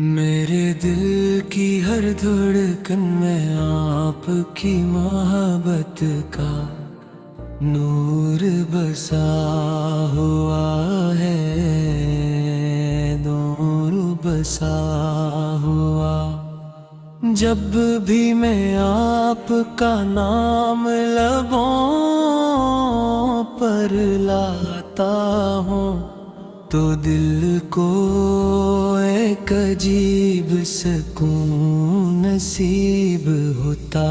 میرے دل کی ہر دھڑکن میں آپ کی محبت کا نور بسا ہوا ہے، نور بسا ہوا۔ جب بھی میں آپ کا نام لبوں پر لاتا ہوں تو دل کو ایک عجیب سکون نصیب ہوتا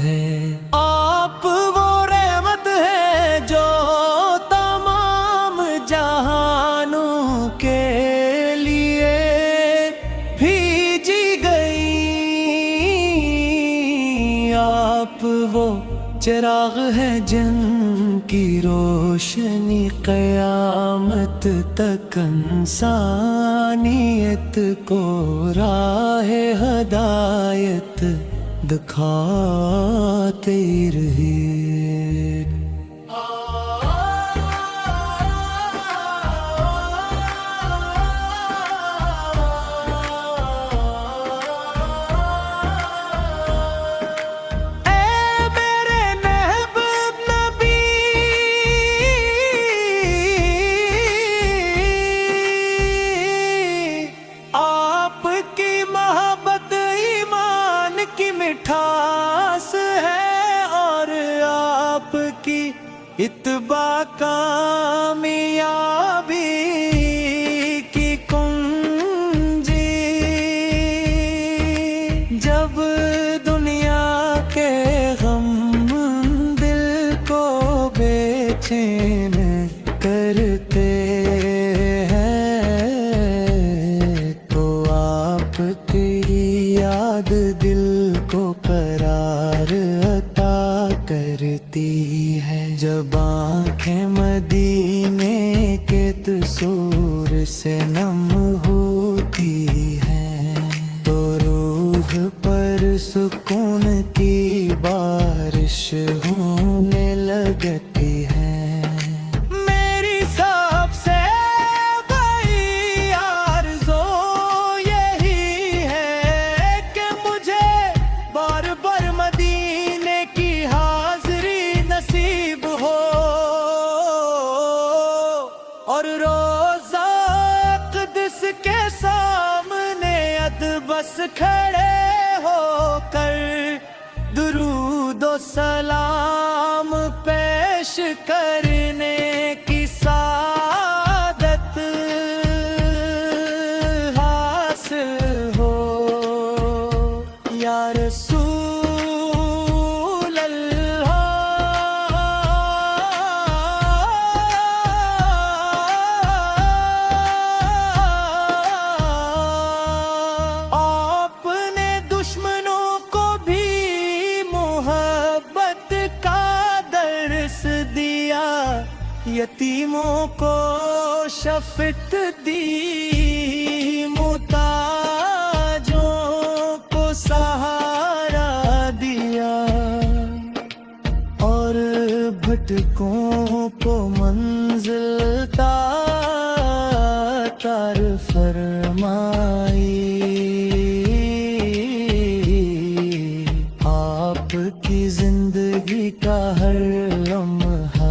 ہے۔ آپ وہ رحمت ہے جو تمام جہانوں کے لیے بھیجی گئی۔ آپ وہ چراغ ہے جن کی روشنی قیامت تک انسانیت کو راہ ہدایت دکھاتے رہے۔ مٹھاس ہے اور آپ کی اتباع کامیابی کی کنجی۔ جب دنیا کے غم دل کو بے چین کرتے ہیں تو آپ کی یاد دل کو قرار عطا کرتی ہے۔ جب آنکھیں مدینے کے تصور سے نم ہوتی ہیں تو روح پر سکون کی بارش ہونے لگتی ہے۔ اور روزہ اقدس کے سامنے ادبس کھڑے ہو کر درود و سلام پیش کرنے کی سعادت حاصل ہو۔ یا رسول یتیموں کو شفقت دی، محتاجوں کو سہارا دیا اور بھٹکوں کو منزل عطا فرمائی۔ آپ کی زندگی کا ہر لمحہ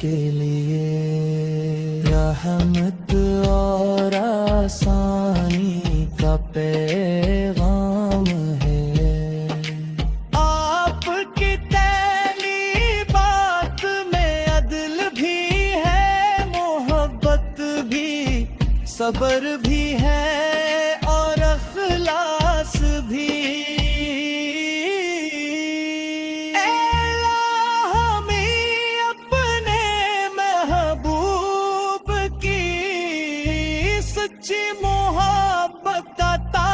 کے لیے رحمت اور آسانی کا پیغام ہے۔ آپ کی تعلیمات میں عدل بھی ہے، محبت بھی، صبر بھی ہے اور اخلاص بھی۔ سچی محبت عطا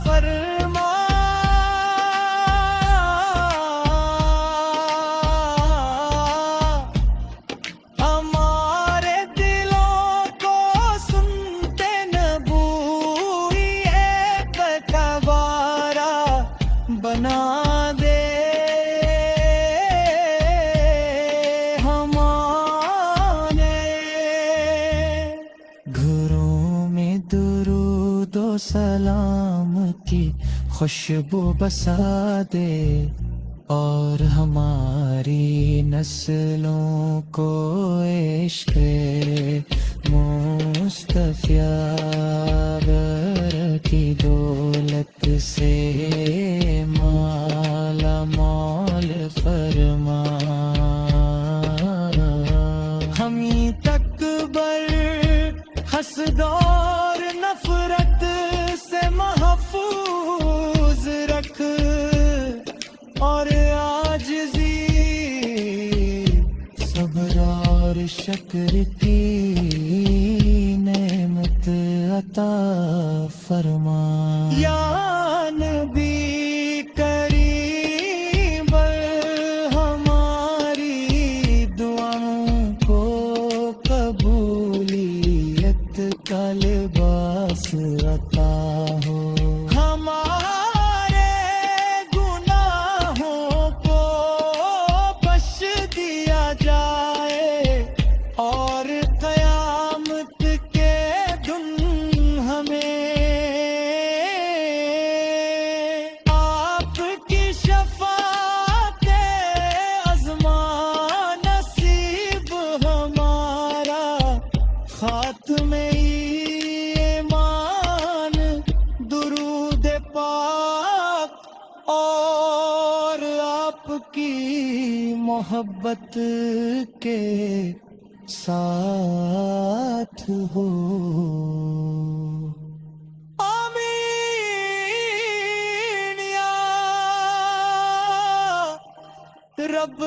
فرما، ہمارے دلوں کو سنتے نبوت درود و سلام کی خوشبو بسا دے اور ہماری نسلوں کو عشق مصطفی کی دولت سے مالا مال فرما. ہمیں تک بر حسد اور نفرت سے محفوظ رکھ اور عاجزی صبر اور شکر کی نعمت عطا فرما. یا نبی کریم ہماری دعاؤں کو قبولیت کا لباس عطا ہو. ہمارے گناہوں کو بخش دیا جائے اور قیامت کے دن ہمیں آپ کی شفاعت عظما نصیب ہمارا. خاتمہ ایمان درود پاک اور آپ کی محبت کے ساتھ ہو. آمین یا رب